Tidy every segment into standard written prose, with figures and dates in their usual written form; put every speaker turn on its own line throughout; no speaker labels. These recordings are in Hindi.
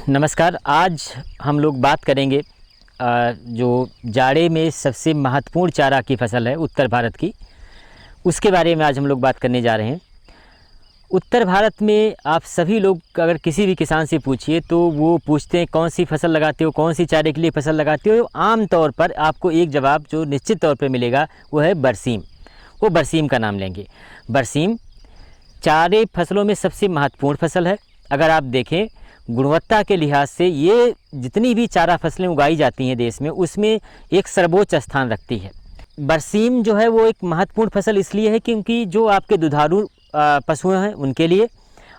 नमस्कार। आज हम लोग बात करेंगे जो जाड़े में सबसे महत्वपूर्ण चारा की फसल है उत्तर भारत की, उसके बारे में आज हम लोग बात करने जा रहे हैं। उत्तर भारत में आप सभी लोग अगर किसी भी किसान से पूछिए तो वो पूछते हैं कौन सी फसल लगाते हो, कौन सी चारे के लिए फसल लगाते हो। आम तौर पर आपको एक जवाब जो निश्चित तौर पर मिलेगा वो है बरसीम। वो बरसीम का नाम लेंगे। बरसीम चारे फसलों में सबसे महत्वपूर्ण फसल है। अगर आप देखें गुणवत्ता के लिहाज से ये जितनी भी चारा फसलें उगाई जाती हैं देश में, उसमें एक सर्वोच्च स्थान रखती है। बरसीम जो है वो एक महत्वपूर्ण फसल इसलिए है क्योंकि जो आपके दुधारू पशु हैं उनके लिए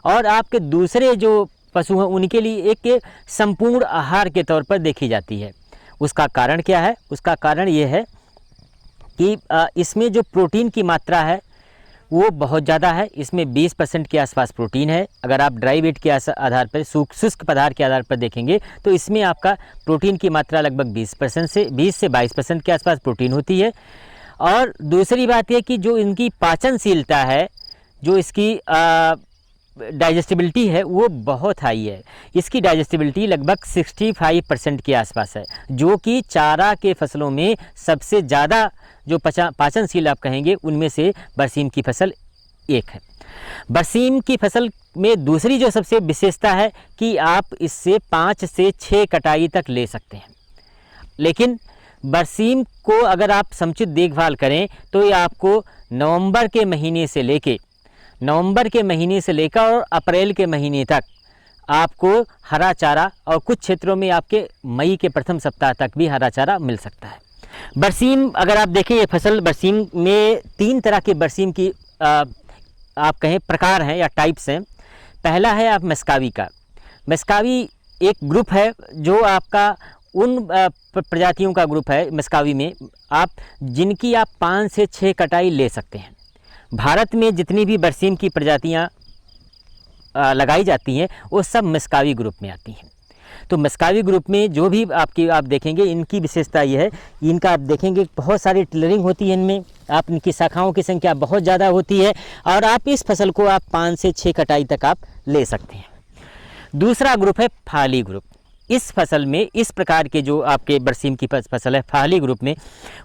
और आपके दूसरे जो पशु हैं उनके लिए एक संपूर्ण आहार के तौर पर देखी जाती है। उसका कारण क्या है? उसका कारण ये है कि इसमें जो प्रोटीन की मात्रा है वो बहुत ज़्यादा है। इसमें 20% के आसपास प्रोटीन है। अगर आप ड्राई वेट के आधार पर, शुष्क पदार्थ के आधार पर देखेंगे तो इसमें आपका प्रोटीन की मात्रा लगभग 20% से 22% के आसपास प्रोटीन होती है। और दूसरी बात यह कि जो इनकी पाचनशीलता है, जो इसकी डाइजेस्टिबिलिटी है वो बहुत हाई है। इसकी डाइजेस्टिबिलिटी लगभग 65% के आसपास है, जो कि चारा के फसलों में सबसे ज़्यादा जो पाचनशील आप कहेंगे उनमें से बरसीम की फसल एक है। बरसीम की फसल में दूसरी जो सबसे विशेषता है कि आप इससे 5 से 6 कटाई तक ले सकते हैं। लेकिन बरसीम को अगर आप समुचित देखभाल करें तो ये आपको नवंबर के महीने से लेकर और अप्रैल के महीने तक आपको हरा चारा, और कुछ क्षेत्रों में आपके मई के प्रथम सप्ताह तक भी हरा चारा मिल सकता है। बरसीम अगर आप देखें ये फसल, बरसीम में 3 तरह के बरसीम की आप कहें प्रकार हैं या टाइप्स हैं। पहला है आप मस्कावी का। मस्कावी एक ग्रुप है जो आपका उन प्रजातियों का ग्रुप है मस्कावी में आप जिनकी आप 5 से 6 कटाई ले सकते हैं। भारत में जितनी भी बरसीम की प्रजातियां लगाई जाती हैं वो सब मस्कावी ग्रुप में आती हैं। तो मस्कावी ग्रुप में जो भी आप देखेंगे इनकी विशेषता ये है, इनका आप देखेंगे बहुत सारी टिलरिंग होती है इनमें, आप इनकी शाखाओं की संख्या बहुत ज़्यादा होती है और आप इस फसल को आप 5 से 6 कटाई तक आप ले सकते हैं। दूसरा ग्रुप है फाली ग्रुप। इस फसल में इस प्रकार के जो आपके बरसीम की फसल है फाली ग्रुप में,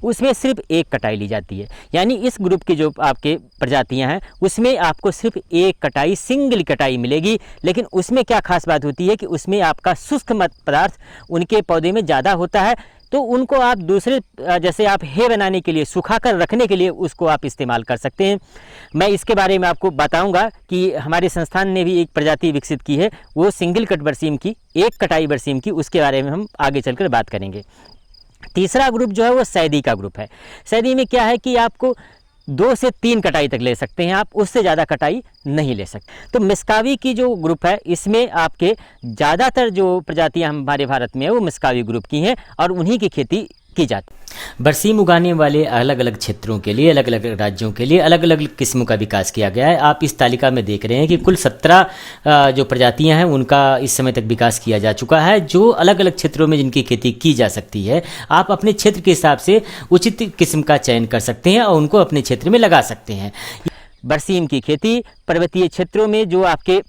उसमें सिर्फ 1 कटाई ली जाती है। यानी इस ग्रुप की जो आपके प्रजातियां हैं उसमें आपको सिर्फ 1 कटाई, सिंगल कटाई मिलेगी। लेकिन उसमें क्या खास बात होती है कि उसमें आपका शुष्क पदार्थ उनके पौधे में ज़्यादा होता है, तो उनको आप दूसरे जैसे आप हे बनाने के लिए, सुखा कर रखने के लिए उसको आप इस्तेमाल कर सकते हैं। मैं इसके बारे में आपको बताऊंगा कि हमारे संस्थान ने भी एक प्रजाति विकसित की है, वो सिंगल कट बरसीम की, 1 कटाई बरसीम की, उसके बारे में हम आगे चलकर बात करेंगे। तीसरा ग्रुप जो है वो सैदी का ग्रुप है। सैदी में क्या है कि आपको 2 से 3 कटाई तक ले सकते हैं आप, उससे ज़्यादा कटाई नहीं ले सकते। तो मस्कावी की जो ग्रुप है इसमें आपके ज़्यादातर जो प्रजातियां हमारे भारत में है वो मस्कावी ग्रुप की हैं और उन्हीं की खेती की जाती है। बरसीम उगाने वाले अलग अलग क्षेत्रों के लिए, अलग अलग राज्यों के लिए अलग अलग किस्मों का विकास किया गया है। आप इस तालिका में देख रहे हैं कि कुल 17 जो प्रजातियां हैं उनका इस समय तक विकास किया जा चुका है, जो अलग अलग क्षेत्रों में जिनकी खेती की जा सकती है। आप अपने क्षेत्र के हिसाब से उचित किस्म का चयन कर सकते हैं और उनको अपने क्षेत्र में लगा सकते हैं। बरसीम की खेती पर्वतीय क्षेत्रों में जो आपके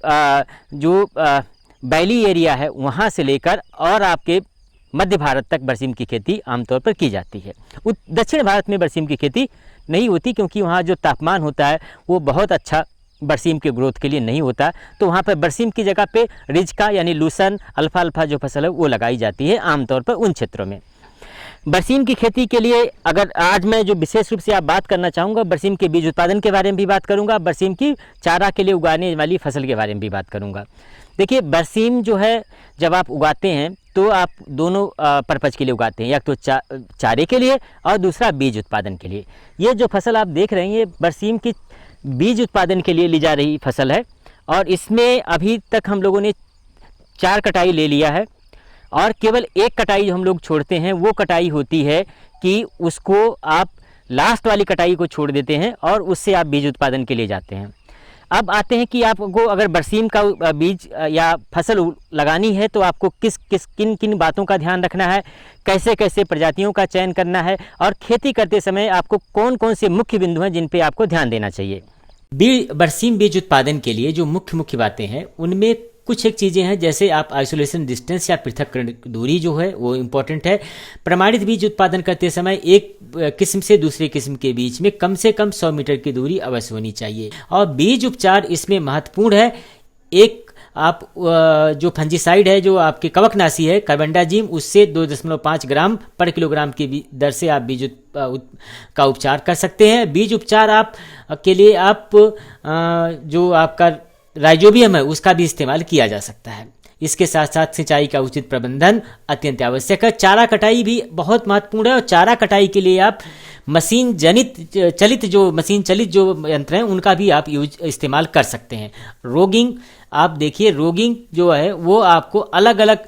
वैली एरिया है वहाँ से लेकर और आपके मध्य भारत तक बरसीम की खेती आमतौर पर की जाती है। दक्षिण भारत में बरसीम की खेती नहीं होती क्योंकि वहाँ जो तापमान होता है वो बहुत अच्छा बरसीम के ग्रोथ के लिए नहीं होता, तो वहाँ पर बरसीम की जगह पे रिजका यानी लूसन, अल्फा जो फसल है वो लगाई जाती है आमतौर पर उन क्षेत्रों में। बरसीम की खेती के लिए अगर आज मैं जो विशेष रूप से आप बात करना चाहूँगा, बरसीम के बीज उत्पादन के बारे में भी बात करूँगा, बरसीम की चारा के लिए उगाने वाली फसल के बारे में भी बात करूँगा। देखिए बरसीम जो है जब आप उगाते हैं तो आप दोनों पर्पज के लिए उगाते हैं, एक तो चारे के लिए और दूसरा बीज उत्पादन के लिए। ये जो फसल आप देख रहे हैं ये बरसीम की बीज उत्पादन के लिए ली जा रही फसल है और इसमें अभी तक हम लोगों ने 4 कटाई ले लिया है और केवल 1 कटाई जो हम लोग छोड़ते हैं वो कटाई होती है कि उसको आप लास्ट वाली कटाई को छोड़ देते हैं और उससे आप बीज उत्पादन के लिए जाते हैं। अब आते हैं कि आपको अगर बरसीम का बीज या फसल लगानी है तो आपको किन किन बातों का ध्यान रखना है, कैसे कैसे प्रजातियों का चयन करना है और खेती करते समय आपको कौन कौन से मुख्य बिंदु हैं जिन पे आपको ध्यान देना चाहिए। बरसीम बीज उत्पादन के लिए जो मुख्य बातें हैं उनमें कुछ एक चीज़ें हैं, जैसे आप आइसोलेशन डिस्टेंस या पृथक दूरी जो है वो इम्पॉर्टेंट है। प्रमाणित बीज उत्पादन करते समय एक किस्म से दूसरे किस्म के बीच में कम से कम 100 मीटर की दूरी अवश्य होनी चाहिए। और बीज उपचार इसमें महत्वपूर्ण है। एक आप जो फंजीसाइड है, जो आपके कवकनाशी है कार्बेंडाजिम, उससे 2.5 ग्राम पर किलोग्राम की दर से आप बीज का उपचार कर सकते हैं। बीज उपचार आप के लिए आप जो आपका राइजोबियम है उसका भी इस्तेमाल किया जा सकता है। इसके साथ साथ सिंचाई का उचित प्रबंधन अत्यंत आवश्यक है। चारा कटाई भी बहुत महत्वपूर्ण है, और चारा कटाई के लिए आप मशीन चलित जो यंत्र हैं उनका भी आप इस्तेमाल कर सकते हैं। रोगिंग, आप देखिए रोगिंग जो है वो आपको अलग अलग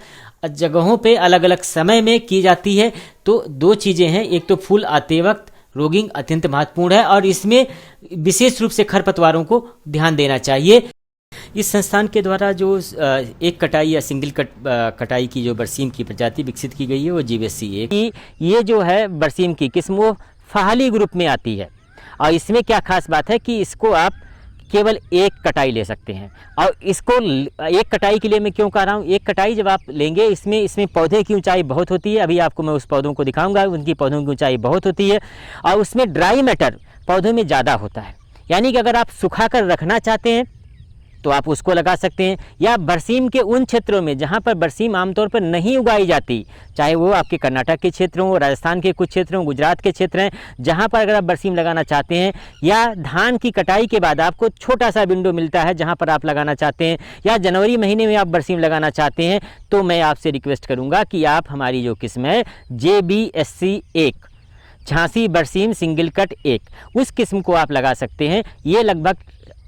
जगहों पे अलग अलग समय में की जाती है। तो दो चीज़ें हैं, एक तो फूल आते वक्त रोगिंग अत्यंत महत्वपूर्ण है, और इसमें विशेष रूप से खरपतवारों को ध्यान देना चाहिए। इस संस्थान के द्वारा जो एक कटाई या सिंगल कटाई की जो बरसीम की प्रजाति विकसित की गई है वो GVSC 1। ये जो है बरसीम की किस्म वो फहाली ग्रुप में आती है, और इसमें क्या खास बात है कि इसको आप केवल एक कटाई ले सकते हैं। और इसको एक कटाई के लिए मैं क्यों कह रहा हूँ, एक कटाई जब आप लेंगे इसमें पौधे की ऊंचाई बहुत होती है। अभी आपको मैं उस पौधों को दिखाऊंगा, उनकी पौधों की ऊंचाई बहुत होती है, और उसमें ड्राई मैटर पौधों में ज़्यादा होता है। यानी कि अगर आप सुखा कर रखना चाहते हैं तो आप उसको लगा सकते हैं, या बरसीम के उन क्षेत्रों में जहाँ पर बरसीम आमतौर पर नहीं उगाई जाती, चाहे वो आपके कर्नाटक के क्षेत्र हों, राजस्थान के कुछ क्षेत्र हों, गुजरात के क्षेत्र हैं, जहाँ पर अगर आप बरसीम लगाना चाहते हैं, या धान की कटाई के बाद आपको छोटा सा विंडो मिलता है जहाँ पर आप लगाना चाहते हैं, या जनवरी महीने में आप बरसीम लगाना चाहते हैं, तो मैं आपसे रिक्वेस्ट करूँगा कि आप हमारी जो किस्म है JBSC 1 झांसी बरसीम सिंगल कट 1, उस किस्म को आप लगा सकते हैं। ये लगभग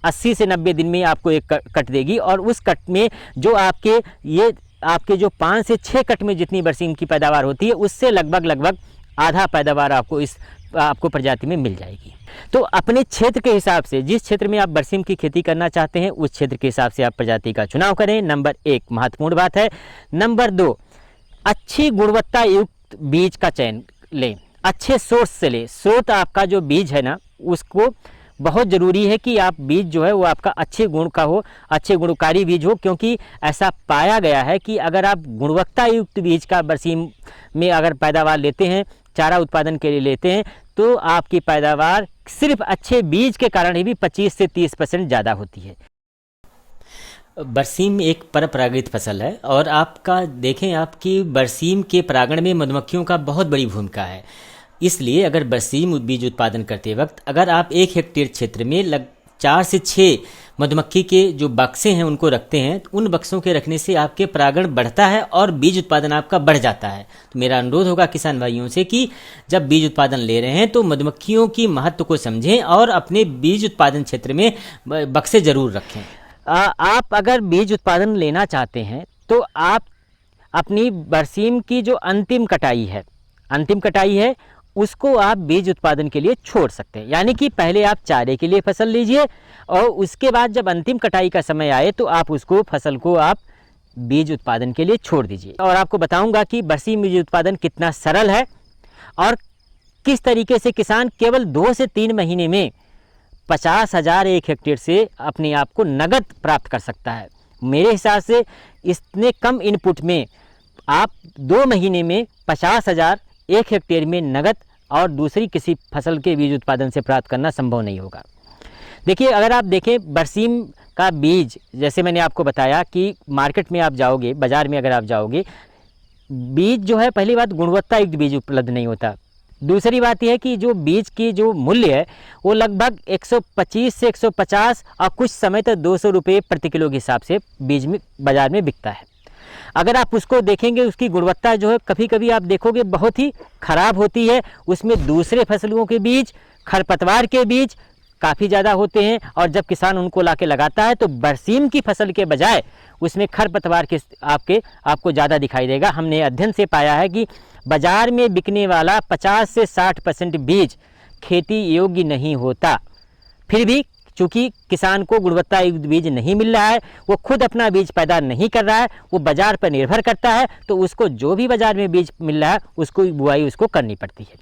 80 से 90 दिन में आपको एक कट देगी, और उस कट में जो आपके जो 5 से 6 कट में जितनी बरसीम की पैदावार होती है उससे लगभग आधा पैदावार आपको प्रजाति में मिल जाएगी। तो अपने क्षेत्र के हिसाब से, जिस क्षेत्र में आप बरसीम की खेती करना चाहते हैं उस क्षेत्र के हिसाब से आप प्रजाति का चुनाव करें। नंबर 1 महत्वपूर्ण बात है। नंबर 2, अच्छी गुणवत्ता युक्त बीज का चयन लें, अच्छे सोर्स से लें। स्रोत आपका जो बीज है ना, उसको बहुत ज़रूरी है कि आप बीज जो है वो आपका अच्छे गुण का हो, अच्छे गुणकारी बीज हो, क्योंकि ऐसा पाया गया है कि अगर आप गुणवत्ता युक्त बीज का बरसीम में अगर पैदावार लेते हैं, चारा उत्पादन के लिए लेते हैं, तो आपकी पैदावार सिर्फ अच्छे बीज के कारण ही भी 25 से 30% ज़्यादा होती है। बरसीम एक परपरागित फसल है, और आपका देखें आपकी बरसीम के परागण में मधुमक्खियों का बहुत बड़ी भूमिका है। इसलिए अगर बरसीम बीज उत्पादन करते वक्त अगर आप 1 हेक्टेयर क्षेत्र में 4 से 6 मधुमक्खी के जो बक्से हैं उनको रखते हैं, तो उन बक्सों के रखने से आपके परागण बढ़ता है और बीज उत्पादन आपका बढ़ जाता है। तो मेरा अनुरोध होगा किसान भाइयों से कि जब बीज उत्पादन ले रहे हैं तो मधुमक्खियों की महत्व को समझें और अपने बीज उत्पादन क्षेत्र में बक्से जरूर रखें। आप अगर बीज उत्पादन लेना चाहते हैं तो आप अपनी बरसीम की जो अंतिम कटाई है उसको आप बीज उत्पादन के लिए छोड़ सकते हैं। यानी कि पहले आप चारे के लिए फसल लीजिए, और उसके बाद जब अंतिम कटाई का समय आए तो आप फसल को आप बीज उत्पादन के लिए छोड़ दीजिए। और आपको बताऊंगा कि बरसीम बीज उत्पादन कितना सरल है और किस तरीके से किसान केवल 2 से 3 महीने में 50,000 1 हेक्टेयर से अपने आप को नगद प्राप्त कर सकता है। मेरे हिसाब से इतने कम इनपुट में आप 2 महीने में 50,000 1 हेक्टेयर में नगद और दूसरी किसी फसल के बीज उत्पादन से प्राप्त करना संभव नहीं होगा। देखिए, अगर आप देखें बरसीम का बीज, जैसे मैंने आपको बताया कि मार्केट में आप जाओगे, बाज़ार में अगर आप जाओगे, बीज जो है, पहली बात गुणवत्ता युक्त बीज उपलब्ध नहीं होता। दूसरी बात यह है कि जो बीज की जो मूल्य है वो लगभग 125 से 150 और कुछ समय तक 200 रुपये प्रति किलो के हिसाब से बीज में बाज़ार में बिकता है। अगर आप उसको देखेंगे, उसकी गुणवत्ता जो है कभी कभी आप देखोगे बहुत ही ख़राब होती है। उसमें दूसरे फसलों के बीज, खरपतवार के बीज काफ़ी ज़्यादा होते हैं, और जब किसान उनको लाके लगाता है तो बरसीम की फसल के बजाय उसमें खरपतवार के आपको ज़्यादा दिखाई देगा। हमने अध्ययन से पाया है कि बाज़ार में बिकने वाला 50 से 60% बीज खेती योग्य नहीं होता। फिर भी चूँकि किसान को गुणवत्ता युक्त बीज नहीं मिल रहा है, वो खुद अपना बीज पैदा नहीं कर रहा है, वो बाज़ार पर निर्भर करता है, तो उसको जो भी बाज़ार में बीज मिल रहा है उसको बुआई उसको करनी पड़ती है।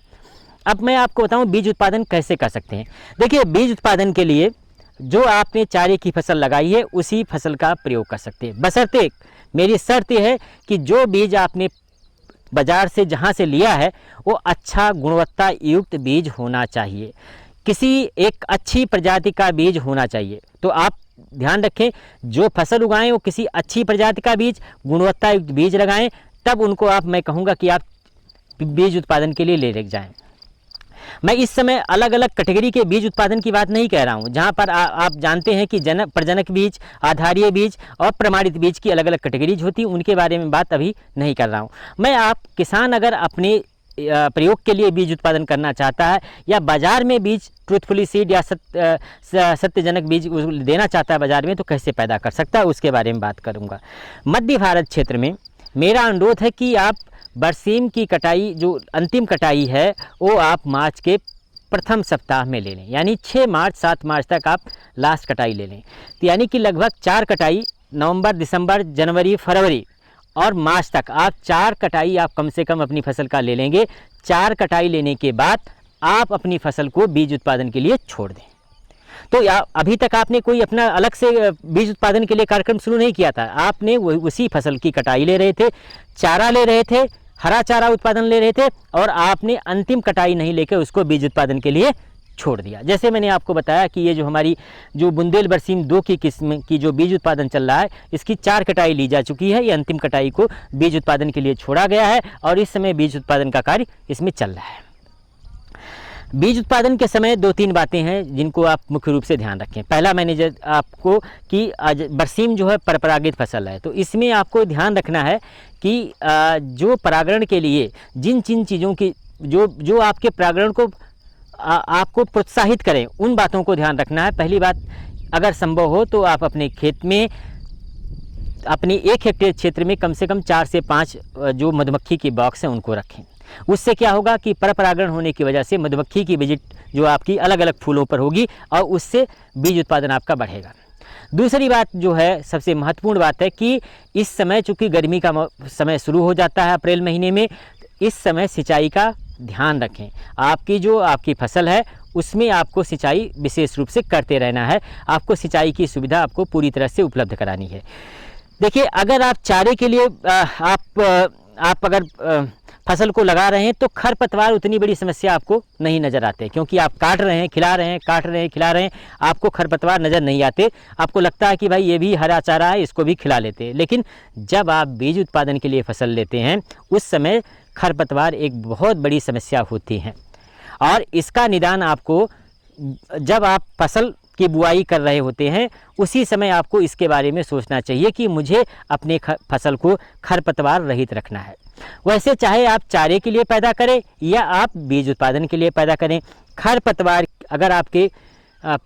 अब मैं आपको बताऊं बीज उत्पादन कैसे कर सकते हैं। देखिए, बीज उत्पादन के लिए जो आपने चारे की फसल लगाई है उसी फसल का प्रयोग कर सकते हैं। बशर्ते, मेरी शर्त यह है कि जो बीज आपने बाज़ार से जहाँ से लिया है वो अच्छा गुणवत्ता युक्त बीज होना चाहिए, किसी एक अच्छी प्रजाति का बीज होना चाहिए। तो आप ध्यान रखें, जो फसल उगाएं वो किसी अच्छी प्रजाति का बीज, गुणवत्ता युक्त बीज लगाएं, तब उनको मैं कहूँगा कि आप बीज उत्पादन के लिए ले जाएं। मैं इस समय अलग अलग कैटेगरी के बीज उत्पादन की बात नहीं कह रहा हूँ, जहाँ पर आप जानते हैं कि प्रजनक बीज, आधारीय बीज और प्रमाणित बीज की अलग अलग कैटेगरीज होती हैं, उनके बारे में बात अभी नहीं कर रहा हूँ। मैं आप किसान अगर अपने प्रयोग के लिए बीज उत्पादन करना चाहता है या बाज़ार में बीज ट्रूथफुली सीड या सत्यजनक बीज देना चाहता है बाज़ार में, तो कैसे पैदा कर सकता है उसके बारे में बात करूँगा। मध्य भारत क्षेत्र में मेरा अनुरोध है कि आप बरसीम की कटाई, जो अंतिम कटाई है, वो आप मार्च के प्रथम सप्ताह में ले लें, यानी 6 मार्च 7 मार्च तक आप लास्ट कटाई ले लें। तो यानी कि लगभग 4 कटाई, नवंबर, दिसंबर, जनवरी, फरवरी और मार्च तक आप 4 कटाई आप कम से कम अपनी फसल का ले लेंगे। 4 कटाई लेने के बाद आप अपनी फसल को बीज उत्पादन के लिए छोड़ दें। तो अभी तक आपने कोई अपना अलग से बीज उत्पादन के लिए कार्यक्रम शुरू नहीं किया था, आपने उसी फसल की कटाई ले रहे थे, चारा ले रहे थे, हरा चारा उत्पादन ले रहे थे और आपने अंतिम कटाई नहीं लेकर उसको बीज उत्पादन के लिए छोड़ दिया। जैसे मैंने आपको बताया कि ये जो हमारी जो बुंदेल बरसीम 2 की किस्म की जो बीज उत्पादन चल रहा है, इसकी 4 कटाई ली जा चुकी है। ये अंतिम कटाई को बीज उत्पादन के लिए छोड़ा गया है और इस समय बीज उत्पादन का कार्य इसमें चल रहा है। बीज उत्पादन के समय 2-3 बातें हैं जिनको आप मुख्य रूप से ध्यान रखें। पहला मैंने आपको कि बरसीम जो है परपरागित फसल है, तो इसमें आपको ध्यान रखना है कि जो परागण के लिए जिन चीज़ों की जो आपके परागण को आपको प्रोत्साहित करें, उन बातों को ध्यान रखना है। पहली बात, अगर संभव हो तो आप अपने खेत में, अपने 1 हेक्टेयर क्षेत्र में कम से कम 4 से 5 जो मधुमक्खी के बॉक्स हैं उनको रखें। उससे क्या होगा कि परपरागण होने की वजह से मधुमक्खी की विजिट जो आपकी अलग अलग फूलों पर होगी और उससे बीज उत्पादन आपका बढ़ेगा। दूसरी बात जो है, सबसे महत्वपूर्ण बात है कि इस समय चूँकि गर्मी का समय शुरू हो जाता है अप्रैल महीने में, इस समय सिंचाई का ध्यान रखें। आपकी फसल है उसमें आपको सिंचाई विशेष रूप से करते रहना है। आपको सिंचाई की सुविधा आपको पूरी तरह से उपलब्ध करानी है। देखिए, अगर आप चारे के लिए आप अगर फसल को लगा रहे हैं तो खरपतवार उतनी बड़ी समस्या आपको नहीं नज़र आते, क्योंकि आप काट रहे हैं, खिला रहे हैं, काट रहे हैं, खिला रहे हैं, आपको खरपतवार नज़र नहीं आते। आपको लगता है कि भाई ये भी हरा चारा है, इसको भी खिला लेते हैं। लेकिन जब आप बीज उत्पादन के लिए फसल लेते हैं उस समय खरपतवार एक बहुत बड़ी समस्या होती है और इसका निदान आपको जब आप फसल की बुआई कर रहे होते हैं उसी समय आपको इसके बारे में सोचना चाहिए कि मुझे अपने फसल को खरपतवार रहित रखना है। वैसे चाहे आप चारे के लिए पैदा करें या आप बीज उत्पादन के लिए पैदा करें, खरपतवार अगर आपके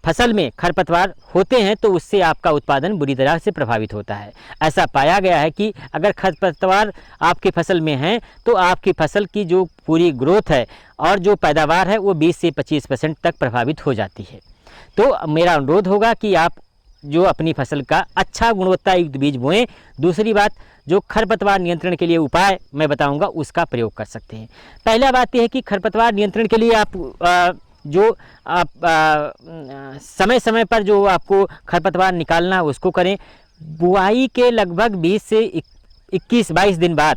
फसल में खरपतवार होते हैं तो उससे आपका उत्पादन बुरी तरह से प्रभावित होता है। ऐसा पाया गया है कि अगर खरपतवार आपकी फसल में हैं तो आपकी फसल की जो पूरी ग्रोथ है और जो पैदावार है वो 20 से 25% तक प्रभावित हो जाती है। तो मेरा अनुरोध होगा कि आप जो अपनी फसल का अच्छा गुणवत्ता युक्त बीज बोएं। दूसरी बात, जो खरपतवार नियंत्रण के लिए उपाय मैं बताऊंगा उसका प्रयोग कर सकते हैं। पहला बात यह है कि खरपतवार नियंत्रण के लिए आप समय समय पर जो आपको खरपतवार निकालना है उसको करें। बुआई के लगभग 20 से 21-22 दिन बाद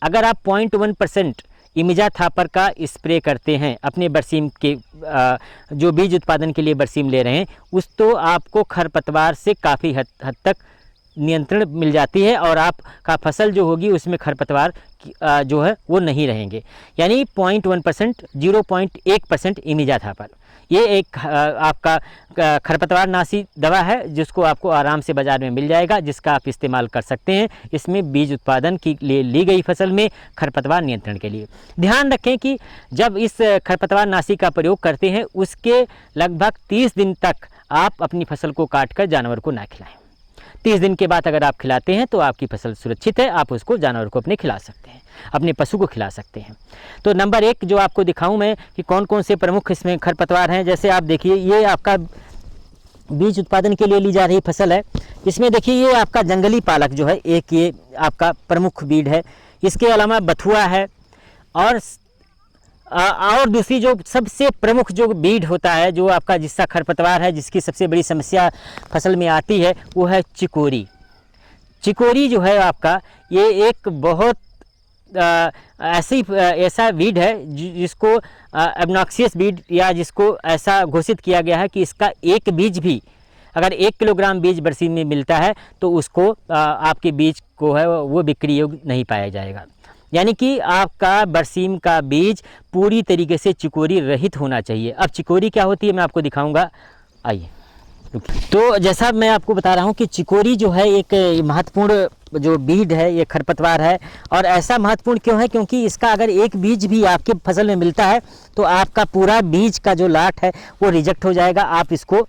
अगर आप 0.1% इमिजा थापर का स्प्रे करते हैं अपने बरसीम के जो बीज उत्पादन के लिए बरसीम ले रहे हैं, उस तो आपको खरपतवार से काफ़ी हद तक नियंत्रण मिल जाती है और आपका फसल जो होगी उसमें खरपतवार जो है वो नहीं रहेंगे। यानी 0.1%, 0.1% इमिजा थापर, ये एक आपका खरपतवार नाशी दवा है जिसको आपको आराम से बाज़ार में मिल जाएगा, जिसका आप इस्तेमाल कर सकते हैं इसमें बीज उत्पादन के लिए ली गई फसल में खरपतवार नियंत्रण के लिए। ध्यान रखें कि जब इस खरपतवार नाशी का प्रयोग करते हैं उसके लगभग 30 दिन तक आप अपनी फसल को काट कर जानवर को ना खिलाएं। 30 दिन के बाद अगर आप खिलाते हैं तो आपकी फसल सुरक्षित है, आप उसको जानवर को अपने खिला सकते हैं, अपने पशु को खिला सकते हैं। तो नंबर 1 जो आपको दिखाऊं मैं कि कौन कौन से प्रमुख इसमें खरपतवार हैं। जैसे आप देखिए, ये आपका बीज उत्पादन के लिए ली जा रही फसल है। इसमें देखिए ये आपका जंगली पालक जो है एक ये आपका प्रमुख बीड है। इसके अलावा बथुआ है और और दूसरी जो सबसे प्रमुख जो बीड होता है, जो आपका जिसका खरपतवार है, जिसकी सबसे बड़ी समस्या फसल में आती है, वो है चिकोरी। चिकोरी जो है आपका, ये एक बहुत ऐसा बीड है जिसको एबनॉक्सियस बीड, या जिसको ऐसा घोषित किया गया है कि इसका एक बीज भी अगर 1 किलोग्राम बीज बरसीम में मिलता है तो उसको आपके बीज को है वो बिक्री योग्य नहीं पाया जाएगा। यानी कि आपका बरसीम का बीज पूरी तरीके से चिकोरी रहित होना चाहिए। अब चिकोरी क्या होती है मैं आपको दिखाऊंगा, आइए। तो जैसा मैं आपको बता रहा हूँ कि चिकोरी जो है एक महत्वपूर्ण जो बीज है, ये खरपतवार है। और ऐसा महत्वपूर्ण क्यों है, क्योंकि इसका अगर एक बीज भी आपके फसल में मिलता है तो आपका पूरा बीज का जो लाट है वो रिजेक्ट हो जाएगा। आप इसको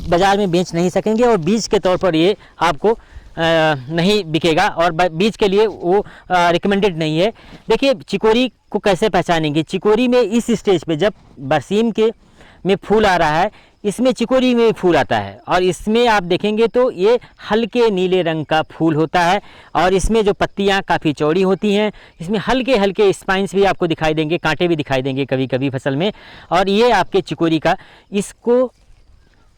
बाज़ार में बेच नहीं सकेंगे और बीज के तौर पर ये आपको नहीं बिकेगा और बीज के लिए वो रिकमेंडेड नहीं है। देखिए चिकोरी को कैसे पहचानेंगे। चिकोरी में इस स्टेज पे जब बरसीम के में फूल आ रहा है, इसमें चिकोरी में फूल आता है और इसमें आप देखेंगे तो ये हल्के नीले रंग का फूल होता है और इसमें जो पत्तियां काफ़ी चौड़ी होती हैं, इसमें हल्के हल्के स्पाइंस भी आपको दिखाई देंगे, कांटे भी दिखाई देंगे कभी कभी फसल में। और ये आपके चिकोरी का, इसको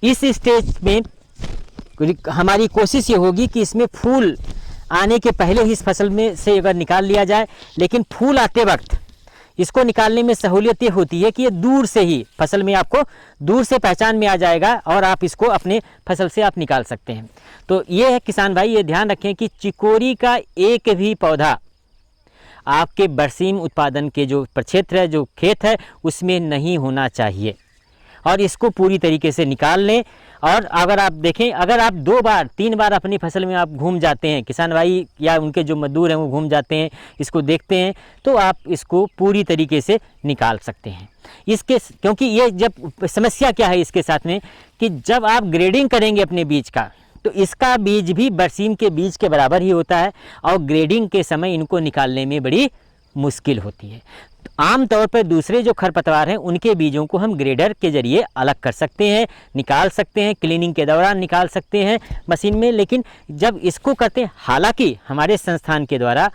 इस स्टेज में हमारी कोशिश ये होगी कि इसमें फूल आने के पहले ही इस फसल में से अगर निकाल लिया जाए, लेकिन फूल आते वक्त इसको निकालने में सहूलियत ये होती है कि ये दूर से ही फसल में आपको दूर से पहचान में आ जाएगा और आप इसको अपने फसल से आप निकाल सकते हैं। तो ये है किसान भाई, ये ध्यान रखें कि चिकोरी का एक भी पौधा आपके बरसीम उत्पादन के जो प्रक्षेत्र है, जो खेत है, उसमें नहीं होना चाहिए और इसको पूरी तरीके से निकाल लें। और अगर आप देखें, अगर आप 2 बार 3 बार अपनी फसल में आप घूम जाते हैं, किसान भाई या उनके जो मजदूर हैं वो घूम जाते हैं, इसको देखते हैं, तो आप इसको पूरी तरीके से निकाल सकते हैं। क्योंकि ये जब समस्या क्या है इसके साथ में कि जब आप ग्रेडिंग करेंगे अपने बीज का, तो इसका बीज भी बरसीम के बीज के बराबर ही होता है और ग्रेडिंग के समय इनको निकालने में बड़ी मुश्किल होती है। आमतौर पर दूसरे जो खरपतवार हैं उनके बीजों को हम ग्रेडर के ज़रिए अलग कर सकते हैं, निकाल सकते हैं, क्लीनिंग के दौरान निकाल सकते हैं मशीन में। लेकिन जब इसको करते हैं, हालांकि हमारे संस्थान के द्वारा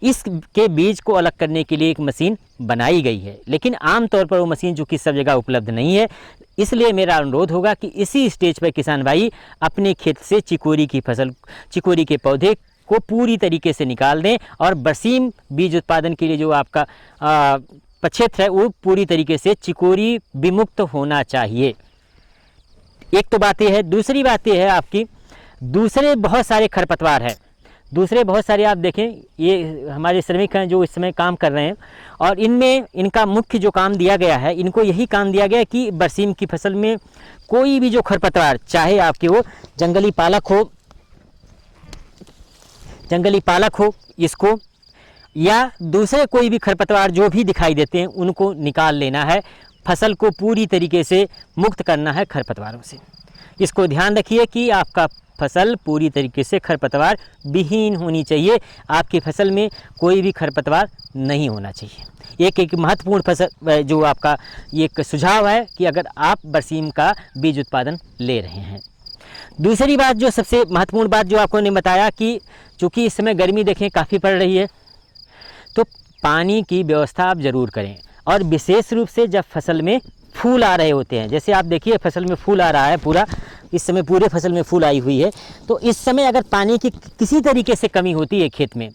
इसके बीज को अलग करने के लिए एक मशीन बनाई गई है, लेकिन आमतौर पर वो मशीन चूँकि सब जगह उपलब्ध नहीं है, इसलिए मेरा अनुरोध होगा कि इसी स्टेज पर किसान भाई अपने खेत से चिकोरी की फसल, चिकोरी के पौधे को पूरी तरीके से निकाल दें और बरसीम बीज उत्पादन के लिए जो आपका प्रक्षेत्र है वो पूरी तरीके से चिकोरी विमुक्त होना चाहिए। एक तो बात ये है। दूसरी बात ये है आपकी, दूसरे बहुत सारे खरपतवार हैं, दूसरे बहुत सारे आप देखें, ये हमारे श्रमिक हैं जो इस समय काम कर रहे हैं और इनमें इनका मुख्य जो काम दिया गया है, इनको यही काम दिया गया है कि बरसीम की फसल में कोई भी जो खरपतवार, चाहे आपके वो जंगली पालक हो इसको, या दूसरे कोई भी खरपतवार जो भी दिखाई देते हैं उनको निकाल लेना है। फसल को पूरी तरीके से मुक्त करना है खरपतवारों से। इसको ध्यान रखिए कि आपका फसल पूरी तरीके से खरपतवार विहीन होनी चाहिए, आपकी फसल में कोई भी खरपतवार नहीं होना चाहिए। एक महत्वपूर्ण फसल जो आपका एक सुझाव है कि अगर आप बरसीम का बीज उत्पादन ले रहे हैं। दूसरी बात, जो सबसे महत्वपूर्ण बात जो आपको ने बताया कि चूँकि इस समय गर्मी देखें काफ़ी पड़ रही है, तो पानी की व्यवस्था आप ज़रूर करें और विशेष रूप से जब फसल में फूल आ रहे होते हैं, जैसे आप देखिए फसल में फूल आ रहा है, पूरा इस समय पूरे फसल में फूल आई हुई है, तो इस समय अगर पानी की किसी तरीके से कमी होती है खेत में,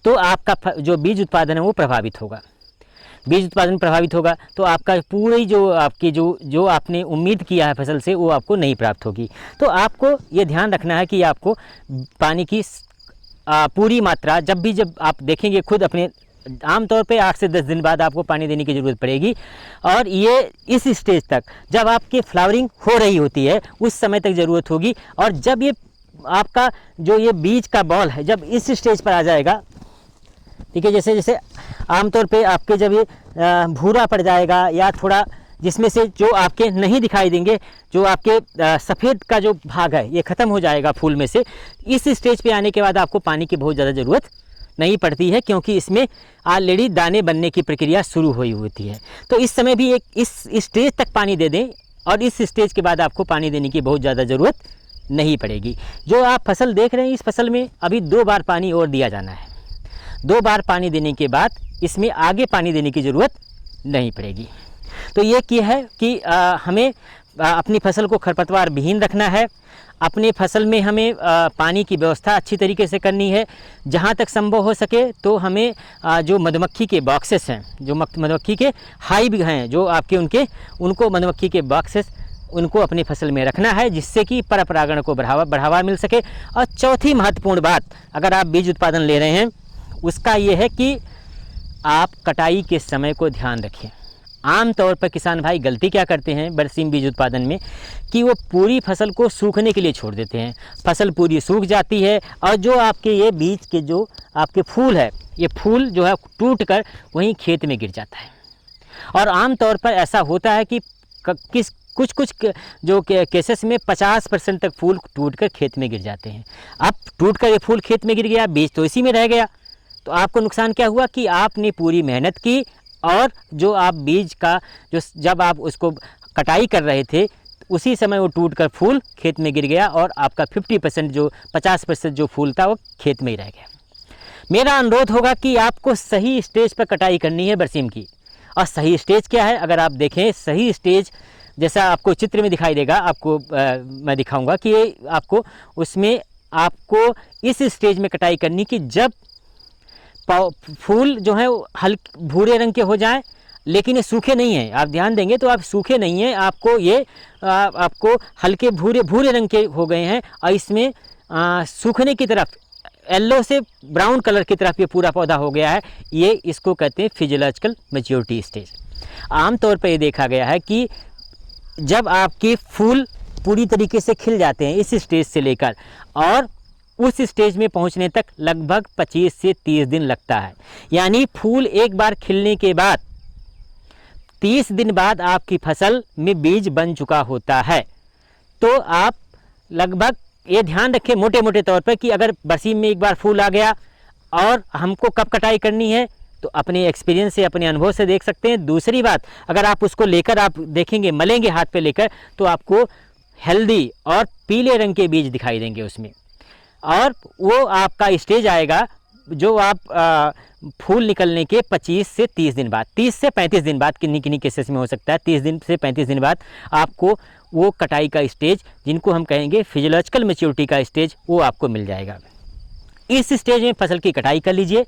तो आपका जो बीज उत्पादन है वो प्रभावित होगा। बीज उत्पादन प्रभावित होगा तो आपका पूरी जो आपकी जो आपने उम्मीद किया है फसल से वो आपको नहीं प्राप्त होगी। तो आपको ये ध्यान रखना है कि आपको पानी की पूरी मात्रा जब आप देखेंगे खुद अपने, आमतौर पे 8 से 10 दिन बाद आपको पानी देने की ज़रूरत पड़ेगी और ये इस स्टेज तक जब आपकी फ्लावरिंग हो रही होती है उस समय तक ज़रूरत होगी। और जब ये आपका जो ये बीज का बॉल है जब इस स्टेज पर आ जाएगा, ठीक है, जैसे जैसे आमतौर पे आपके जब ये भूरा पड़ जाएगा या थोड़ा जिसमें से जो आपके नहीं दिखाई देंगे, जो आपके सफ़ेद का जो भाग है ये ख़त्म हो जाएगा फूल में से, इस स्टेज पे आने के बाद आपको पानी की बहुत ज़्यादा ज़रूरत नहीं पड़ती है क्योंकि इसमें ऑलरेडी दाने बनने की प्रक्रिया शुरू हुई होती है। तो इस समय भी एक इस स्टेज तक पानी दे दें और इस स्टेज के बाद आपको पानी देने की बहुत ज़्यादा ज़रूरत नहीं पड़ेगी। जो आप फसल देख रहे हैं इस फसल में अभी 2 बार पानी और दिया जाना है। 2 बार पानी देने के बाद इसमें आगे पानी देने की ज़रूरत नहीं पड़ेगी। तो ये क्या है कि हमें अपनी फसल को खरपतवार विहीन रखना है। अपने फसल में हमें पानी की व्यवस्था अच्छी तरीके से करनी है। जहाँ तक संभव हो सके तो हमें जो मधुमक्खी के बॉक्सेस हैं, जो मधुमक्खी के हाइव हैं, जो आपके उनको मधुमक्खी के बॉक्सेस उनको अपनी फसल में रखना है, जिससे कि पर परागण को बढ़ावा मिल सके। और चौथी महत्वपूर्ण बात, अगर आप बीज उत्पादन ले रहे हैं, उसका ये है कि आप कटाई के समय को ध्यान रखें। आम तौर पर किसान भाई गलती क्या करते हैं बरसीम बीज उत्पादन में कि वो पूरी फसल को सूखने के लिए छोड़ देते हैं। फसल पूरी सूख जाती है और जो आपके ये बीज के जो आपके फूल है, ये फूल जो है टूट कर वहीं खेत में गिर जाता है। और आम तौर पर ऐसा होता है कि कुछ जो केसेस में 50% तक फूल टूटकर खेत में गिर जाते हैं। अब टूटकर ये फूल खेत में गिर गया, बीज तो इसी में रह गया, तो आपको नुकसान क्या हुआ कि आपने पूरी मेहनत की और जो आप बीज का जो जब आप उसको कटाई कर रहे थे उसी समय वो टूटकर फूल खेत में गिर गया और आपका 50% जो फूल था वो खेत में ही रह गया। मेरा अनुरोध होगा कि आपको सही स्टेज पर कटाई करनी है बरसीम की। और सही स्टेज क्या है, अगर आप देखें सही स्टेज जैसा आपको चित्र में दिखाई देगा, आपको मैं दिखाऊंगा कि ये आपको उसमें आपको इस स्टेज में कटाई करनी कि जब फूल जो है हल्के भूरे रंग के हो जाएं, लेकिन ये सूखे नहीं हैं। आप ध्यान देंगे तो आप सूखे नहीं हैं, आपको ये आपको हल्के भूरे रंग के हो गए हैं और इसमें सूखने की तरफ येलो से ब्राउन कलर की तरफ ये पूरा पौधा हो गया है। ये इसको कहते हैं फिजियोलॉजिकल मैच्योरिटी स्टेज। आमतौर पर ये देखा गया है कि जब आपके फूल पूरी तरीके से खिल जाते हैं इस स्टेज से लेकर और उस स्टेज में पहुंचने तक लगभग 25 से 30 दिन लगता है। यानी फूल एक बार खिलने के बाद 30 दिन बाद आपकी फसल में बीज बन चुका होता है। तो आप लगभग ये ध्यान रखें मोटे तौर पर कि अगर बरसीम में एक बार फूल आ गया और हमको कब कटाई करनी है तो अपने एक्सपीरियंस से, अपने अनुभव से देख सकते हैं। दूसरी बात, अगर आप उसको लेकर आप देखेंगे, मलेंगे हाथ पे लेकर, तो आपको हेल्दी और पीले रंग के बीज दिखाई देंगे उसमें। और वो आपका स्टेज आएगा जो आप फूल निकलने के 25 से 30 दिन बाद, 30 से 35 दिन बाद किन्हीं केसेस में हो सकता है, 30 दिन से 35 दिन बाद आपको वो कटाई का स्टेज, जिनको हम कहेंगे फिजियोलॉजिकल मैच्योरिटी का स्टेज, वो आपको मिल जाएगा। इस स्टेज में फसल की कटाई कर लीजिए।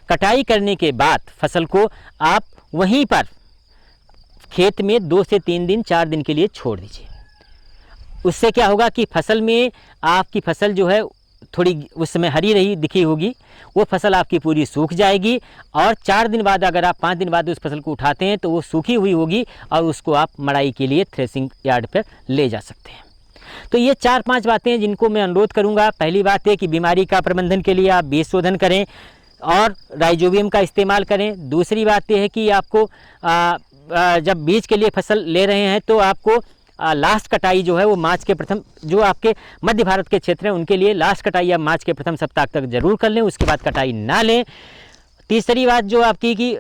कटाई करने के बाद फसल को आप वहीं पर खेत में 2 से 3 दिन 4 दिन के लिए छोड़ दीजिए। उससे क्या होगा कि फसल में आपकी फसल जो है थोड़ी उस समय हरी दिखी होगी, वो फसल आपकी पूरी सूख जाएगी और 4 दिन बाद, अगर आप 5 दिन बाद उस फसल को उठाते हैं तो वो सूखी हुई होगी और उसको आप मड़ाई के लिए थ्रेसिंग यार्ड पर ले जा सकते हैं। तो ये 4-5 बातें हैं जिनको मैं अनुरोध करूंगा। पहली बात है कि बीमारी का प्रबंधन के लिए आप बीज शोधन करें और राइजोबियम का इस्तेमाल करें। दूसरी बात यह है कि आपको जब बीज के लिए फसल ले रहे हैं तो आपको लास्ट कटाई जो है वो मार्च के प्रथम, जो आपके मध्य भारत के क्षेत्र हैं उनके लिए लास्ट कटाई आप मार्च के प्रथम सप्ताह तक जरूर कर लें, उसके बाद कटाई ना लें। तीसरी बात जो आपकी कि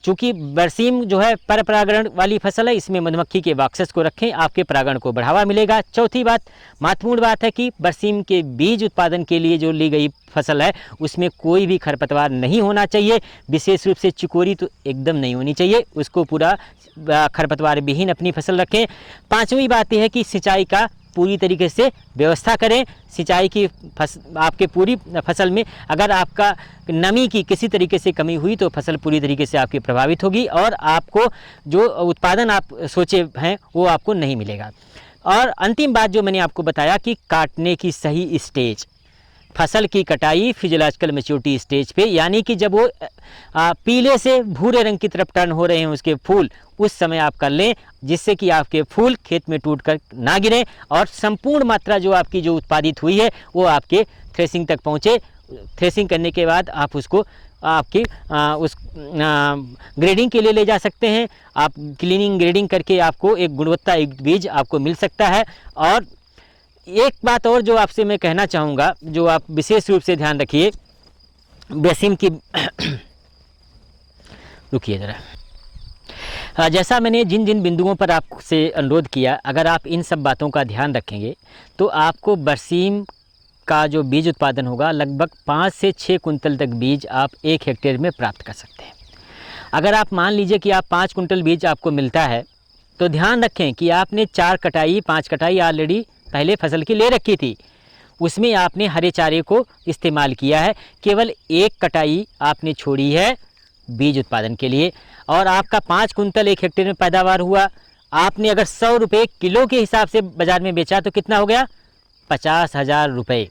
चूँकि बरसीम जो है पर परागण वाली फसल है, इसमें मधुमक्खी के बॉक्सेस को रखें, आपके परागण को बढ़ावा मिलेगा। चौथी बात, महत्वपूर्ण बात है कि बरसीम के बीज उत्पादन के लिए जो ली गई फसल है उसमें कोई भी खरपतवार नहीं होना चाहिए, विशेष रूप से चिकोरी तो एकदम नहीं होनी चाहिए, उसको पूरा खरपतवार विहीन अपनी फसल रखें। पाँचवीं बात यह है कि सिंचाई का पूरी तरीके से व्यवस्था करें। सिंचाई की आपके पूरी फसल में अगर आपका नमी की किसी तरीके से कमी हुई तो फसल पूरी तरीके से आपकी प्रभावित होगी और आपको जो उत्पादन आप सोचे हैं वो आपको नहीं मिलेगा। और अंतिम बात जो मैंने आपको बताया कि काटने की सही स्टेज, फसल की कटाई फिजियोलॉजिकल मैच्योरिटी स्टेज पे, यानी कि जब वो पीले से भूरे रंग की तरफ टर्न हो रहे हैं उसके फूल, उस समय आप कर लें, जिससे कि आपके फूल खेत में टूटकर ना गिरें और संपूर्ण मात्रा जो आपकी जो उत्पादित हुई है वो आपके थ्रेसिंग तक पहुँचे। थ्रेसिंग करने के बाद आप उसको आपकी उस ग्रेडिंग के लिए ले जा सकते हैं। आप क्लीनिंग ग्रेडिंग करके आपको एक गुणवत्ता एक बीज आपको मिल सकता है। और एक बात और जो आपसे मैं कहना चाहूँगा, जो आप विशेष रूप से ध्यान रखिए, बरसीम की रुकिए ज़रा, जैसा मैंने जिन जिन बिंदुओं पर आपसे अनुरोध किया, अगर आप इन सब बातों का ध्यान रखेंगे तो आपको बरसीम का जो बीज उत्पादन होगा लगभग 5 से 6 कुंतल तक बीज आप 1 हेक्टेयर में प्राप्त कर सकते हैं। अगर आप मान लीजिए कि आप 5 कुंटल बीज आपको मिलता है, तो ध्यान रखें कि आपने 4 कटाई 5 कटाई ऑलरेडी पहले फसल की ले रखी थी, उसमें आपने हरे चारे को इस्तेमाल किया है। केवल 1 कटाई आपने छोड़ी है बीज उत्पादन के लिए, और आपका 5 कुंटल 1 हेक्टेयर में पैदावार हुआ। आपने अगर 100 रुपये किलो के हिसाब से बाज़ार में बेचा तो कितना हो गया? 50,000 रुपये।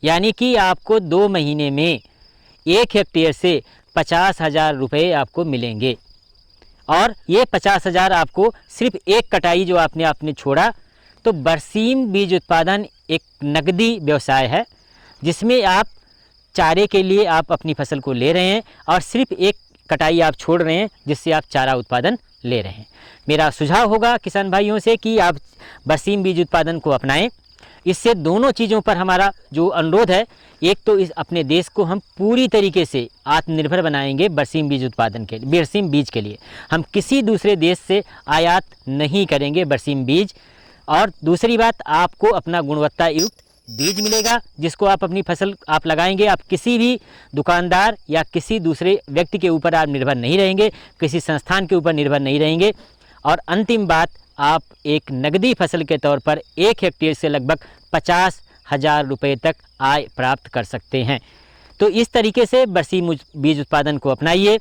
यानी कि आपको 2 महीने में 1 हेक्टेयर से 50,000 रुपये आपको मिलेंगे। और ये 50,000 आपको सिर्फ 1 कटाई जो आपने छोड़ा। तो बरसीम बीज उत्पादन एक नकदी व्यवसाय है, जिसमें आप चारे के लिए आप अपनी फसल को ले रहे हैं और सिर्फ 1 कटाई आप छोड़ रहे हैं, जिससे आप चारा उत्पादन ले रहे हैं। मेरा सुझाव होगा किसान भाइयों से कि आप बरसीम बीज उत्पादन को अपनाएं। इससे दोनों चीज़ों पर हमारा जो अनुरोध है, एक तो इस अपने देश को हम पूरी तरीके से आत्मनिर्भर बनाएंगे बरसीम बीज उत्पादन के लिए, बरसीम बीज के लिए हम किसी दूसरे देश से आयात नहीं करेंगे बरसीम बीज। और दूसरी बात, आपको अपना गुणवत्ता युक्त बीज मिलेगा, जिसको आप अपनी फसल आप लगाएंगे। आप किसी भी दुकानदार या किसी दूसरे व्यक्ति के ऊपर आप निर्भर नहीं रहेंगे, किसी संस्थान के ऊपर निर्भर नहीं रहेंगे। और अंतिम बात, आप एक नकदी फसल के तौर पर 1 हेक्टेयर से लगभग 50,000 रुपये तक आय प्राप्त कर सकते हैं। तो इस तरीके से बरसीम बीज उत्पादन को अपनाइए।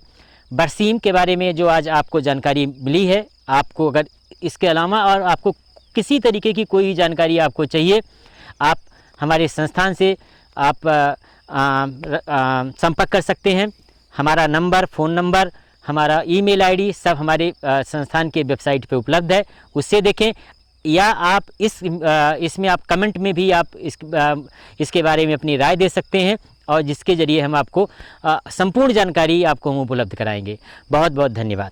बरसीम के बारे में जो आज आपको जानकारी मिली है, आपको अगर इसके अलावा और आपको किसी तरीके की कोई जानकारी आपको चाहिए, आप हमारे संस्थान से आप संपर्क कर सकते हैं। हमारा नंबर, फ़ोन नंबर, हमारा ईमेल आईडी सब हमारे संस्थान के वेबसाइट पे उपलब्ध है, उससे देखें। या आप इसमें आप कमेंट में भी आप इसके बारे में अपनी राय दे सकते हैं, और जिसके ज़रिए हम आपको संपूर्ण जानकारी आपको हम उपलब्ध कराएंगे। बहुत बहुत धन्यवाद।